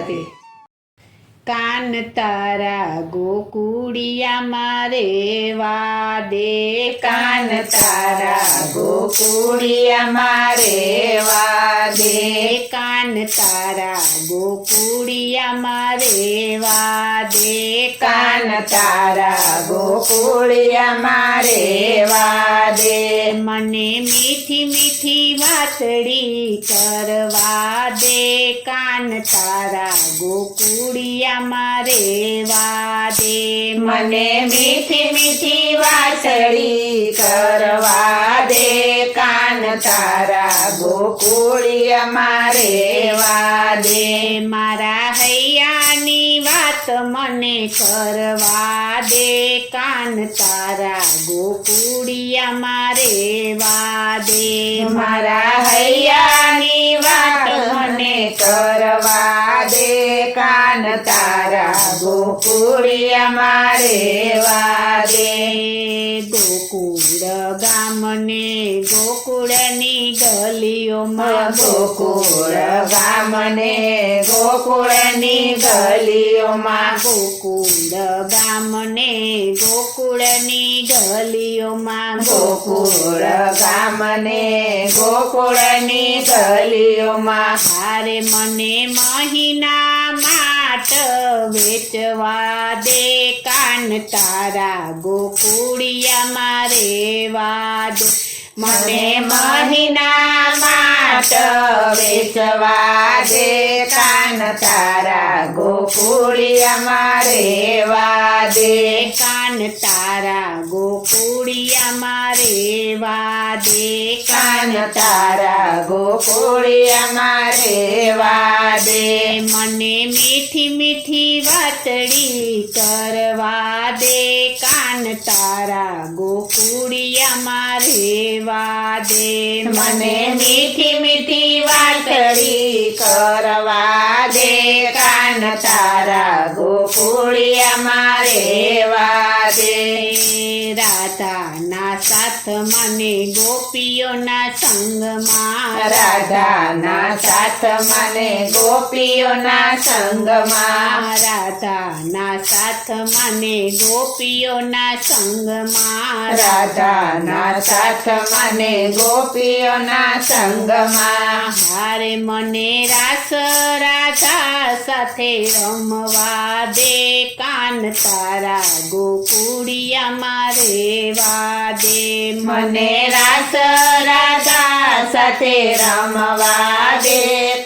રાધે. કાન તારા ગોકુળિયામાં રેવા દે, કાન તારા ગોકુળિયામાં રેવા દે, કાન તારા ગોકુળિયામાં રેવા દે, કાન તારા ગોકુળિયામાં રેવા દે. મને મીઠી મીઠી વાતડી કરવા દે, કાન તારા ગોકુળિયામાં રેવા દે. મને મીઠી મીઠી વાછડી કરવા દે, કાન તારા ગોકુળિયામાં રેવા દે. મારા હૈયાની વાત મને કરવા દે, કાન તારા ગોકુળિયામાં રેવા દે. મારા હૈયાની વાત મને કરવા દે, કાન તારા ગોકુળિયામાં રેવા દે. ગોકુળ ગામને ગોકુળની ગલીઓમાં, ગોકુળ ગામને ગોકુળની ગલીઓમાં, ગોકુળ ગામને ગોકુળની ગલીઓમાં, ગોકુળ ગામને ગોકુળની ગલીઓમાં. હારે મને મહિના માટ વેચવા દે, કાન તારા ગોકુળિયામાં રેવા દે. મને મહિના માટ વેચવા દે, કાન તારા ગોકુળિયામાં રેવા દે. કાન તારા ગોકુળિયામાં રેવા દે, કાન તારા ગોકુળિયામાં રેવા દે. મને મીઠી મીઠી વાતડી કરવા દે, કાન તારા ગોકુળિયામાં રેવા દે. મને મીઠી મીઠી વાતડી કરવા દે, કાન તારા ગોકુળિયામાં રેવા દે. રાધાના સાથ મને ગોપીઓના સંગમાં, રાધાના સાથ મને ગોપીઓના સંગમાં, રાધાના સાથ મને ગોપીઓના સંગમાં, રાધાના સાથ મને ગોપીઓના સંગમાં. હારે મને રાસ રાધા સાથે રમવા દે, કાન તારા ગોકુળિયામાં રેવા દે. મને રાસ રાધા સાથે રમવા દે,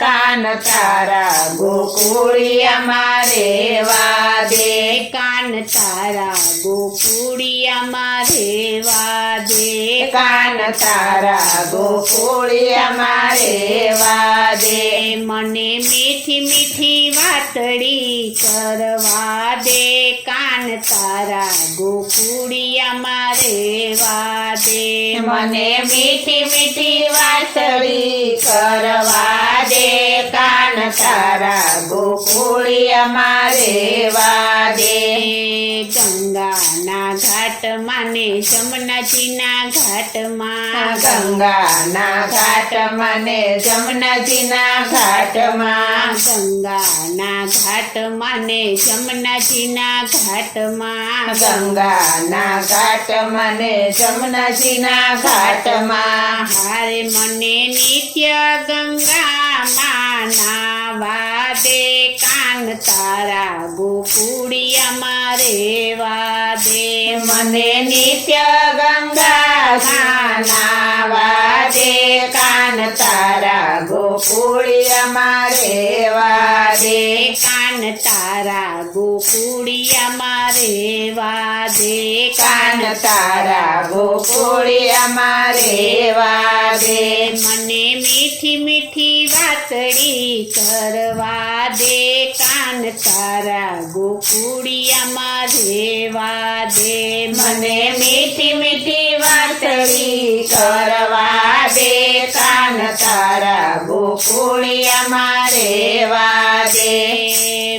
કાન તારા ગોકુળિયામાં રેવા દે. કાન તારા ગોકુળિયામાં રેવા દે, કાન તારા ગોકુળિયામાં રેવા દે. મને મીઠી મીઠી વાતડી કરવા દે, કાન તારા ગોકુળિયામાં રેવા દે. મને મીઠી મીઠી વાછડી કરવા દે, કાન તારા ગોકુળિયામાં રેવા દે. ગંગાના ઘાટમાં ને જમનાજીના ઘાટમાં, ગંગાના ઘાટમાં ને જમનાજીના ઘાટમાં, ગંગાના ઘાટમાં ને જમનાજીના ઘાટમાં, ગંગાના ઘાટમાં ને જમનાજીના ઘાટમાં. હારે મને નિત્ય ગંગામાં નાવા દે, કાન તારા ગોકુળિયામાં રેવા દે. મને નિત્ય ગંગા નાવા દે, કાન તારા ગોકુળિયામાં રેવા દે. કાન તારા ગોકુળિયામાં રેવા દે, કાન તારા ગોકુળિયામાં રેવા દે. મને મીઠી મીઠી વાતડી કરવા દે, કાન તારા ગોકુળિયામાં રેવા દે. મને મીઠી મીઠી વાતડી કરવા દે, કાન તારા ગોકુળિયામાં રેવા દે.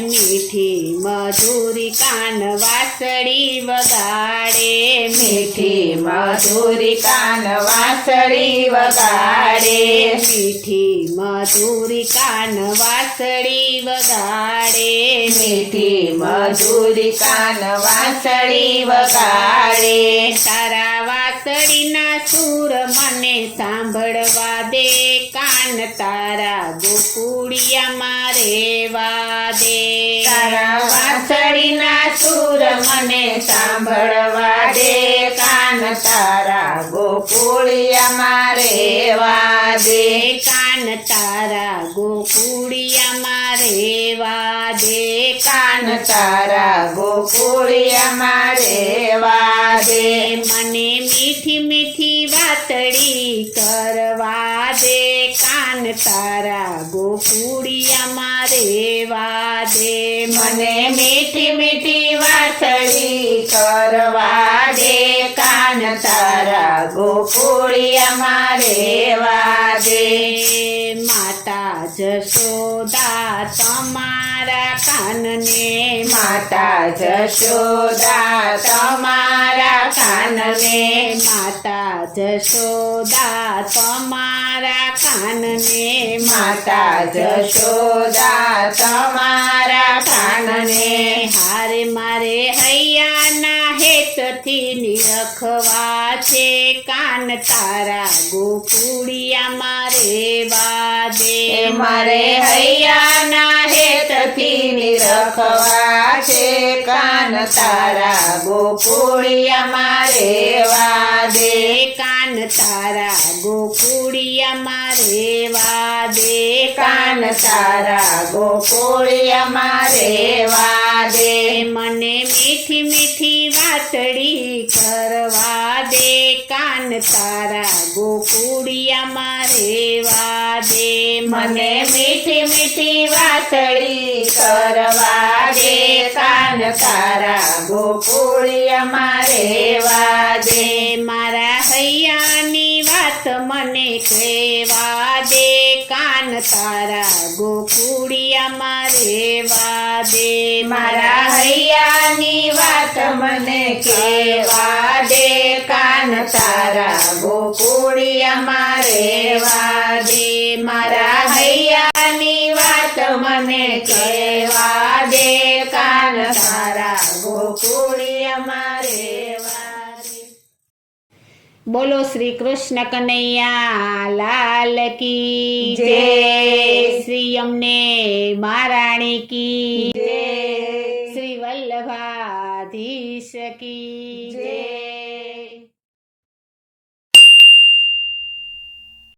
મીઠી મધુરી કાન વાસળી વગાડે, મીઠી મધુરી કાન વાંસળી વગાડે મીઠી મધુરી કાન વાંસળી વગાડે મીઠી મધુરી કાન વાંસળી વગાડે તારા વાંસળીના સૂર મને સાંભળવા દે કાન તારા ગોકુળિયામાં રહેવા દે તારા વાંસળીના સૂર મને સાંભળવા દે કાન તારા ગોકુળિયામાં રહેવા દે કાન તારા ગોકુળિયામાં રહેવા દે કાન તારા ગોકુળિયામાં રહેવા દે મને મીઠી મીઠી વાતડી કરવા દે કાન તારા ગોકુળિયામાં રહેવા દે મને મીઠી મીઠી વાંસળી કરવા દે કાન તારા ગોકુળિયામાં રહેવા દે માતા જશોદા તમારા કાનને માતા જશોદા તમારા કાનને માતા જશોદા તમારા કાનને માતા જશોદા તમારા કાનને હારે મારે હૈયાના હેતથી નિરખવા છે કાન તારા ગોકુળિયામાં રહેવા દે મારે હૈયાના હેતથી નિરખવા છે કાન તારા ગોકુળિયામાં રહેવા દે કાન તારા ગોકુળિયામાં રહેવા દે કાન તારા ગોકુળિયામાં રહેવા દે મને મીઠી મીઠી વાતડી કરવા દે કાન તારા ગોકુળિયામાં રહેવા દે મને મીઠી મીઠી વાતળી કરવા દે કાન તારા ગોકુળિયામાં રહેવા દે મારા હૈયાની વાત મને કહેવા દે કાન તારા ગોકુળિયામાં રહેવા દે મારા હૈયાની વાત મને કહેવા દે કાન તારા ગોકુળિયામાં રહેવા દે મારા હૈયાની વાત મને કહેવા દે કાન તારા ગોકુળિયામાં રહેવા દે બોલો શ્રી કૃષ્ણ કનૈયા લાલ કી જય. શ્રી અમને મહારાણી કી જય. શ્રી વલ્લભાધીશ કી જય.